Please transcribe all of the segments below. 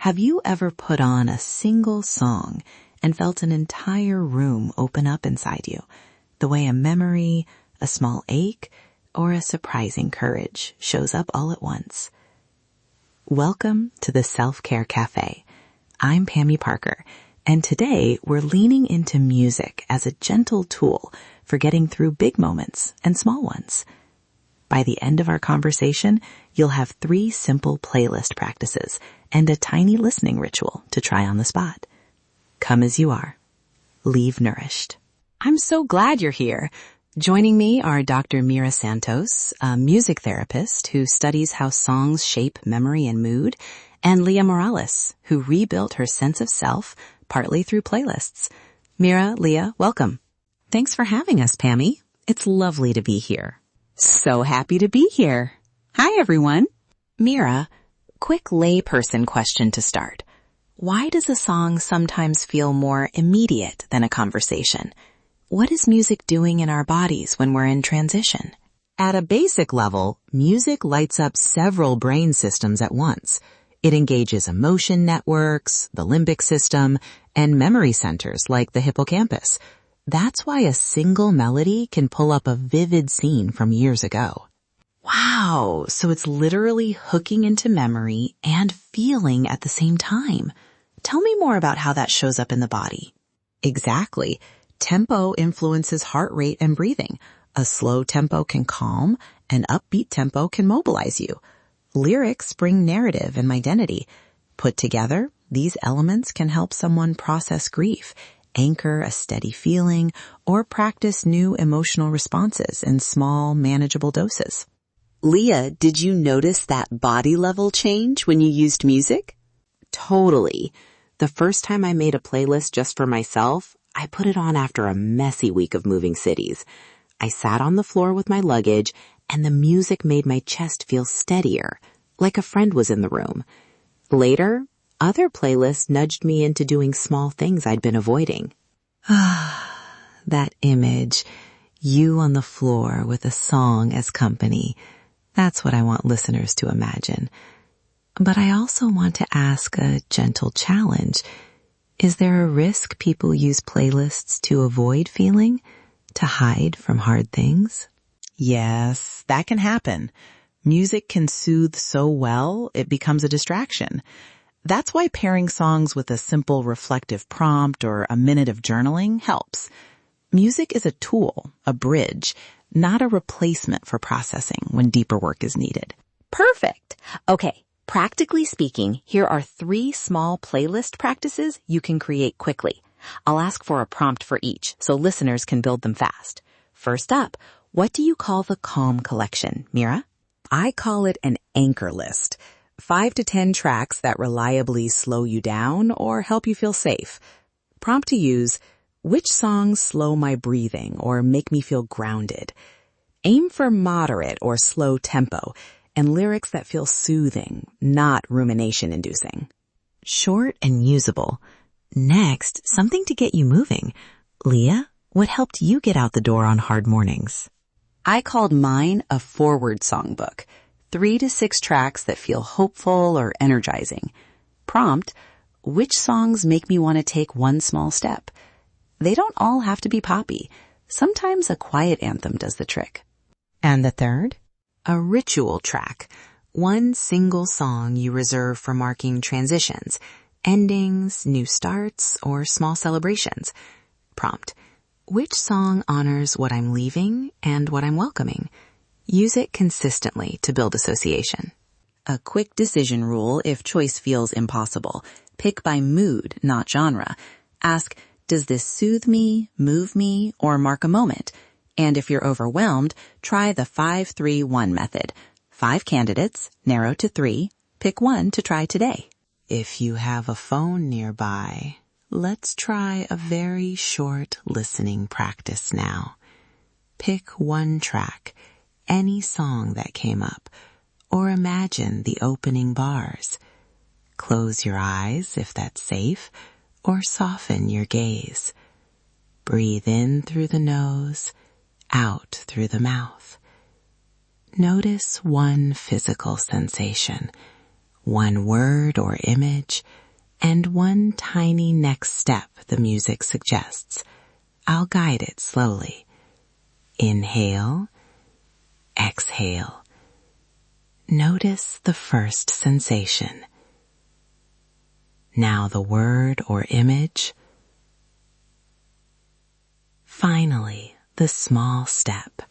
Have you ever put on a single song and felt an entire room open up inside you, the way a memory, a small ache, or a surprising courage shows up all at once? Welcome to the Self-Care Cafe. I'm Pammy Parker, and today we're leaning into music as a gentle tool for getting through big moments and small ones. By the end of our conversation, you'll have 3 simple playlist practices and a tiny listening ritual to try on the spot. Come as you are. Leave nourished. I'm so glad you're here. Joining me are Dr. Mira Santos, a music therapist who studies how songs shape memory and mood, and Leah Morales, who rebuilt her sense of self partly through playlists. Mira, Leah, welcome. Thanks for having us, Pammy. It's lovely to be here. So happy to be here. Hi, everyone. Mira, quick layperson question to start. Why does a song sometimes feel more immediate than a conversation? What is music doing in our bodies when we're in transition? At a basic level, music lights up several brain systems at once. It engages emotion networks, the limbic system, and memory centers like the hippocampus. That's why a single melody can pull up a vivid scene from years ago. Wow, so it's literally hooking into memory and feeling at the same time. Tell me more about how that shows up in the body. Exactly. Tempo influences heart rate and breathing. A slow tempo can calm, an upbeat tempo can mobilize you. Lyrics bring narrative and identity. Put together, these elements can help someone process grief, anchor a steady feeling, or practice new emotional responses in small, manageable doses. Leah, did you notice that body level change when you used music? Totally. The first time I made a playlist just for myself, I put it on after a messy week of moving cities. I sat on the floor with my luggage, and the music made my chest feel steadier, like a friend was in the room. Later, other playlists nudged me into doing small things I'd been avoiding. That image, you on the floor with a song as company. That's what I want listeners to imagine. But I also want to ask a gentle challenge. Is there a risk people use playlists to avoid feeling, to hide from hard things? Yes, that can happen. Music can soothe so well, it becomes a distraction. That's why pairing songs with a simple reflective prompt or a minute of journaling helps. Music is a tool, a bridge, not a replacement for processing when deeper work is needed. Perfect. Okay, practically speaking, here are 3 small playlist practices you can create quickly. I'll ask for a prompt for each so listeners can build them fast. First up, what do you call the Calm collection, Mira? I call it an anchor list. 5 to 10 tracks that reliably slow you down or help you feel safe. Prompt to use, which songs slow my breathing or make me feel grounded? Aim for moderate or slow tempo and lyrics that feel soothing, not rumination-inducing. Short and usable. Next, something to get you moving. Leah, what helped you get out the door on hard mornings? I called mine a forward songbook. 3 to 6 tracks that feel hopeful or energizing. Prompt, which songs make me want to take one small step? They don't all have to be poppy. Sometimes a quiet anthem does the trick. And the third? A ritual track. One single song you reserve for marking transitions, endings, new starts, or small celebrations. Prompt, which song honors what I'm leaving and what I'm welcoming? Use it consistently to build association. A quick decision rule if choice feels impossible. Pick by mood, not genre. Ask, does this soothe me, move me, or mark a moment? And if you're overwhelmed, try the 5-3-1 method. 5 candidates, narrow to 3, pick one to try today. If you have a phone nearby, let's try a very short listening practice now. Pick one track, any song that came up, or imagine the opening bars. Close your eyes if that's safe, or soften your gaze. Breathe in through the nose, out through the mouth. Notice one physical sensation, one word or image, and one tiny next step the music suggests. I'll guide it slowly. Inhale, exhale. Notice the first sensation. Now the word or image. Finally, the small step.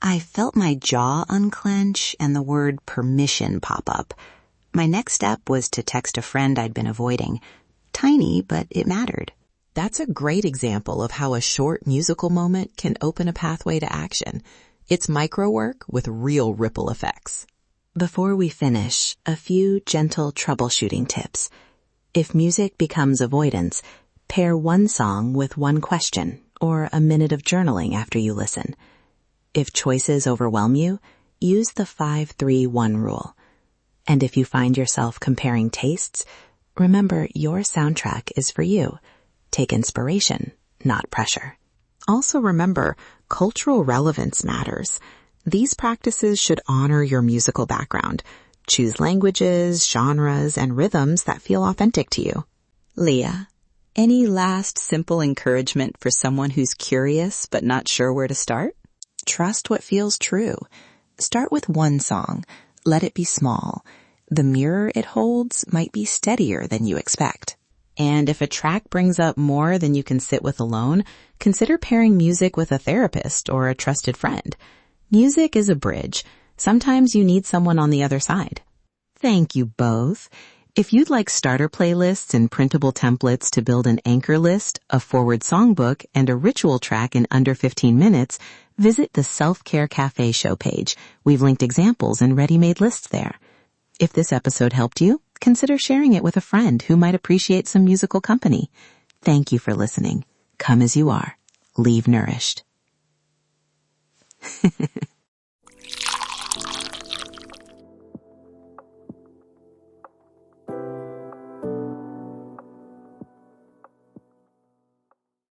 I felt my jaw unclench and the word permission pop up. My next step was to text a friend I'd been avoiding. Tiny, but it mattered. That's a great example of how a short musical moment can open a pathway to action. It's micro work with real ripple effects. Before we finish, a few gentle troubleshooting tips. If music becomes avoidance, pair one song with one question or a minute of journaling after you listen. If choices overwhelm you, use the 5-3-1 rule. And if you find yourself comparing tastes, remember your soundtrack is for you. Take inspiration, not pressure. Also remember, cultural relevance matters. These practices should honor your musical background. Choose languages, genres, and rhythms that feel authentic to you. Leah, any last simple encouragement for someone who's curious but not sure where to start? Trust what feels true. Start with one song. Let it be small. The mirror it holds might be steadier than you expect. And if a track brings up more than you can sit with alone, consider pairing music with a therapist or a trusted friend. Music is a bridge. Sometimes you need someone on the other side. Thank you both. If you'd like starter playlists and printable templates to build an anchor list, a forward songbook, and a ritual track in under 15 minutes, visit the Self-Care Cafe show page. We've linked examples and ready-made lists there. If this episode helped you, consider sharing it with a friend who might appreciate some musical company. Thank you for listening. Come as you are. Leave nourished.